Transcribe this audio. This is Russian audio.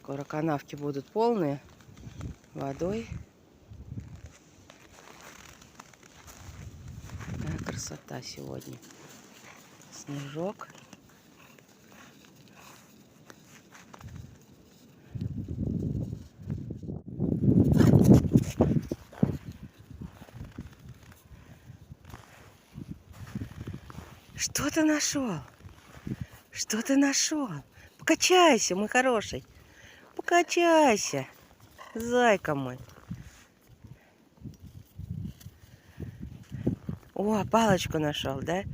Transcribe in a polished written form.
Скоро канавки будут полные водой. Какая красота сегодня. Снежок. Что ты нашел? Что ты нашел? Покачайся, мой хороший. Покачайся, зайка мой. О, палочку нашел, да?